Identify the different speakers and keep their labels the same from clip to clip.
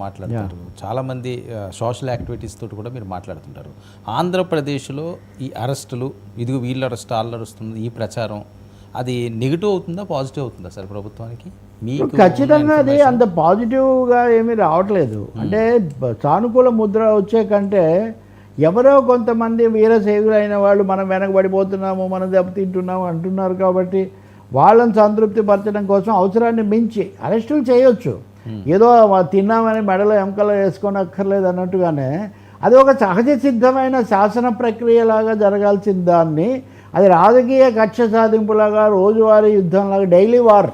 Speaker 1: మాట్లాడతారు. చాలామంది social activities తోటి కూడా మీరు మాట్లాడుతుంటారు. ఆంధ్రప్రదేశ్లో ఈ అరెస్టులు, ఇదిగో వీళ్ళు అరెస్ట్ వాళ్ళు అరెస్తుంది, ఈ ప్రచారం అది నెగిటివ్ అవుతుందా పాజిటివ్ అవుతుందా సార్ ప్రభుత్వానికి? మీకు
Speaker 2: ఖచ్చితంగా అది అంత పాజిటివ్గా ఏమీ రావట్లేదు. అంటే సానుకూల ముద్ర వచ్చే కంటే ఎవరో కొంతమంది వీరశైవులైన వాళ్ళు మనం వెనకబడిపోతున్నాము, మనం దెబ్బతింటున్నాము అంటున్నారు కాబట్టి వాళ్ళని సంతృప్తి పరచడం కోసం అవసరాన్ని మించి అరెస్టులు చేయొచ్చు. ఏదో తిన్నామని మెడలో ఎముకలు వేసుకొని అక్కర్లేదు అన్నట్టుగానే అది ఒక సహజ సిద్ధమైన శాసన ప్రక్రియలాగా జరగాల్సిన దాన్ని అది రాజకీయ కక్ష సాధింపులాగా, రోజువారీ యుద్ధంలాగా, డైలీ వార్,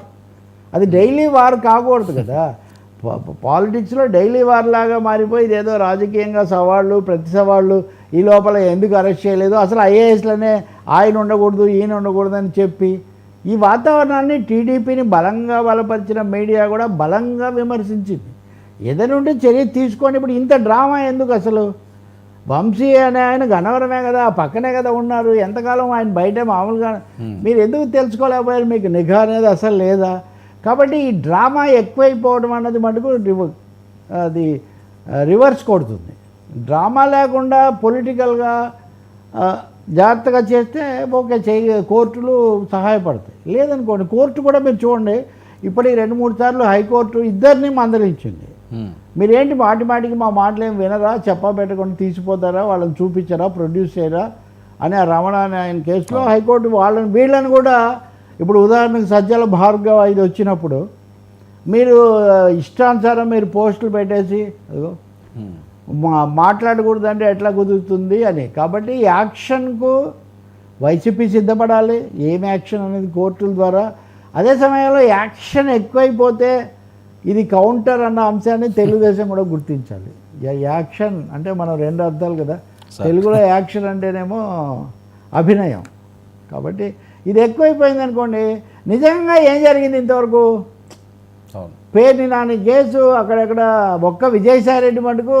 Speaker 2: అది డైలీ వార్ కాకూడదు కదా. పాలిటిక్స్లో డైలీ వార్ లాగా మారిపోయి ఇదేదో రాజకీయంగా సవాళ్ళు, ప్రతి సవాళ్ళు, ఈ లోపల ఎందుకు అరెస్ట్ చేయలేదు, అసలు ఐఏఎస్లోనే ఆయన ఉండకూడదు ఈయన ఉండకూడదు అని చెప్పి ఈ వాతావరణాన్ని టీడీపీని బలంగా బలపరిచిన మీడియా కూడా బలంగా విమర్శించింది. ఏదైనా ఉంటే చర్య తీసుకొని ఇప్పుడు ఇంత డ్రామా ఎందుకు అసలు? వంశీ అనే ఆయన గన్నవరమే కదా, పక్కనే కదా ఉన్నారు, ఎంతకాలం ఆయన బయట మామూలుగా మీరు ఎందుకు తెలుసుకోలేకపోయారు? మీకు నిఘా అనేది అసలు లేదా? కాబట్టి ఈ డ్రామా ఎక్కువైపోవడం అన్నది మటుకు అది రివర్స్ కొడుతుంది. డ్రామా లేకుండా పొలిటికల్గా జాగ్రత్తగా చేస్తే ఓకే, కోర్టులు సహాయపడతాయి. లేదనుకోండి, కోర్టు కూడా మీరు చూడండి, ఇప్పటికి 2-3 సార్లు హైకోర్టు ఇద్దరిని మందలించింది. మీరేంటి మాటికి మా మాటలు ఏం వినరా, చెప్పా పెట్టకుండా తీసిపోతారా, వాళ్ళని చూపించరా, ప్రొడ్యూస్ చేయరా అని ఆ రమణ అనే ఆయన కేసులో హైకోర్టు వీళ్ళని కూడా, ఇప్పుడు ఉదాహరణకు సజ్జల భార్గవ ఇది వచ్చినప్పుడు మీరు ఇష్టానుసారం మీరు పోస్టులు పెట్టేసి మాట్లాడకూడదంటే ఎట్లా కుదురుతుంది అని. కాబట్టి యాక్షన్కు వైసీపీ సిద్ధపడాలి, ఏం యాక్షన్ అనేది కోర్టుల ద్వారా. అదే సమయంలో యాక్షన్ ఎక్కువైపోతే ఇది కౌంటర్ అన్న అంశాన్ని తెలుగుదేశం కూడా గుర్తించాలి. యాక్షన్ అంటే మనం 2 అర్థాలు కదా, తెలుగులో యాక్షన్ అంటేనేమో అభినయం. కాబట్టి ఇది ఎక్కువైపోయింది అనుకోండి, నిజంగా ఏం జరిగింది ఇంతవరకు? పేర్ని నాని కేసు అక్కడెక్కడ ఒక్క విజయసాయిరెడ్డి మటుకు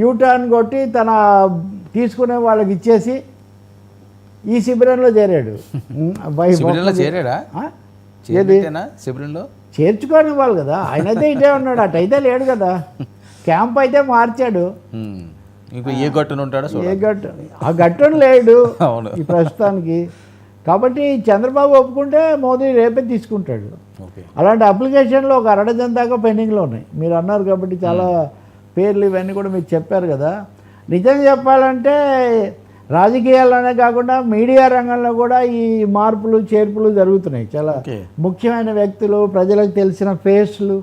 Speaker 2: యూటర్న్ కొట్టి తన తీసుకునే వాళ్ళకి ఇచ్చేసి ఈ శిబిరంలో చేరాడు. చేర్చుకొని ఇవ్వాలి కదా, ఆయనైతే ఇటే ఉన్నాడు, అటైతే లేడు కదా. క్యాంప్ అయితే మార్చాడు,
Speaker 1: ఏ గట్టును ఉంటాడు,
Speaker 2: ఏ గట్టు ఆ గట్టును లేడు ఈ ప్రస్తుతానికి. కాబట్టి చంద్రబాబు ఒప్పుకుంటే మోదీ రేపే తీసుకుంటాడు. అలాంటి అప్లికేషన్లు ఒక 1/2 దాకా పెండింగ్లో ఉన్నాయి. మీరు అన్నారు కాబట్టి చాలా పేర్లు ఇవన్నీ కూడా మీరు చెప్పారు కదా. నిజంగా చెప్పాలంటే రాజకీయాల్లోనే కాకుండా మీడియా రంగంలో కూడా ఈ మార్పులు చేర్పులు జరుగుతున్నాయి. చాలా ముఖ్యమైన వ్యక్తులు, ప్రజలకు తెలిసిన ఫేస్లు,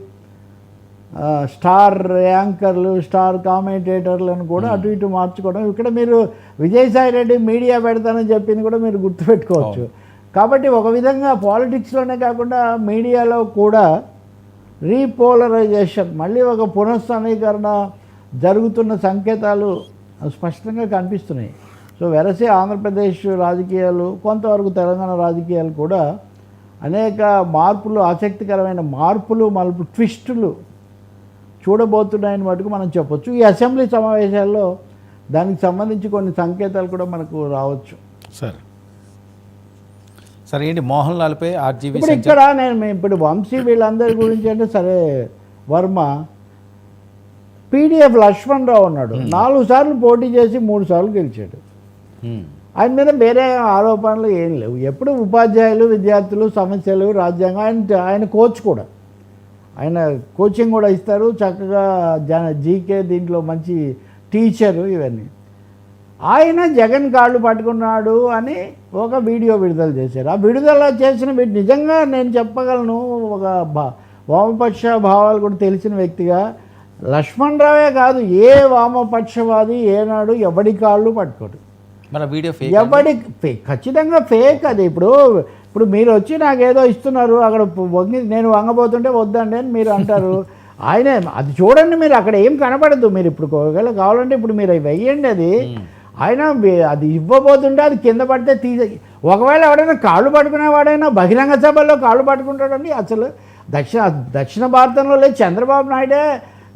Speaker 2: స్టార్ యాంకర్లు, స్టార్ కామెంటేటర్లను కూడా అటు ఇటు మార్చుకోవడం. ఇక్కడ మీరు విజయసాయిరెడ్డి మీడియా పెడతానని చెప్పింది కూడా మీరు గుర్తుపెట్టుకోవచ్చు. కాబట్టి ఒక విధంగా పాలిటిక్స్లోనే కాకుండా మీడియాలో కూడా రీపోలరైజేషన్, మళ్ళీ ఒక పునఃసమీకరణ జరుగుతున్న సంకేతాలు స్పష్టంగా కనిపిస్తున్నాయి. సో వెరసి ఆంధ్రప్రదేశ్ రాజకీయాలు, కొంతవరకు తెలంగాణ రాజకీయాలు కూడా అనేక మార్పులు, ఆసక్తికరమైన మార్పులు, మలుపు ట్విస్టులు చూడబోతున్నాయని మటుకు మనం చెప్పొచ్చు. ఈ అసెంబ్లీ సమావేశాల్లో దానికి సంబంధించి కొన్ని సంకేతాలు కూడా మనకు రావచ్చు.
Speaker 1: సరే ఏంటి మోహన్ లాల్పై ఆర్జీవీ
Speaker 2: ఇక్కడ ఇప్పుడు వంశీ వీళ్ళందరి గురించి అంటే సరే, వర్మ పీడిఎఫ్ లక్ష్మణ్ రావు ఉన్నాడు, 4 సార్లు పోటీ చేసి 3 సార్లు గెలిచాడు. ఆయన మీద వేరే ఆరోపణలు ఏం లేవు. ఎప్పుడు ఉపాధ్యాయులు, విద్యార్థులు, సమస్యలు, రాజ్యాంగం, ఆయన కోచ్ కూడా, ఆయన కోచింగ్ కూడా ఇస్తారు చక్కగా, జీకే దీంట్లో మంచి టీచరు. ఇవన్నీ ఆయన జగన్ కాళ్ళు పట్టుకున్నాడు అని ఒక వీడియో విడుదల చేశారు. ఆ విడుదల చేసిన నిజంగా నేను చెప్పగలను, ఒక వామపక్ష భావాలు కూడా తెలిసిన వ్యక్తిగా, లక్ష్మణ్ రావే కాదు, ఏ వామపక్షవాది ఏనాడు ఎవడి కాళ్ళు పట్టుకోడు.
Speaker 1: మన వీడియో
Speaker 2: ఎవడి ఖచ్చితంగా ఫేక్ అది. ఇప్పుడు మీరు వచ్చి నాకేదో ఇస్తున్నారు, అక్కడ నేను వంగబోతుంటే వద్దండి అని మీరు అంటారు. ఆయనే అది చూడండి, మీరు అక్కడ ఏం కనపడదు. మీరు ఇప్పుడు ఒకవేళ కావాలంటే ఇప్పుడు మీరు వెయ్యండి, అది ఆయన అది ఇవ్వబోతుంటే అది కింద పడితే ఒకవేళ ఎవడైనా కాళ్ళు పట్టుకునేవాడైనా బహిరంగ సభల్లో కాళ్ళు పట్టుకుంటాడండి. అసలు దక్షిణ భారతంలో లేదు. చంద్రబాబు నాయుడే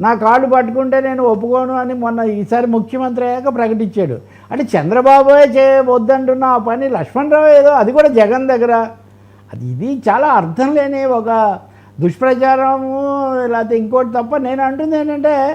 Speaker 2: నా కాళ్ళు పట్టుకుంటే నేను ఒప్పుకోను అని మొన్న ఈసారి ముఖ్యమంత్రి అయ్యాక ప్రకటించాడు. అంటే చంద్రబాబే చేయవద్దంటున్న ఆ పని లక్ష్మణ్ రావు ఏదో, అది కూడా జగన్ దగ్గర, ఇది చాలా అర్థం లేని ఒక దుష్ప్రచారము లేకపోతే ఇంకోటి తప్ప నేను అంటుంది ఏంటంటే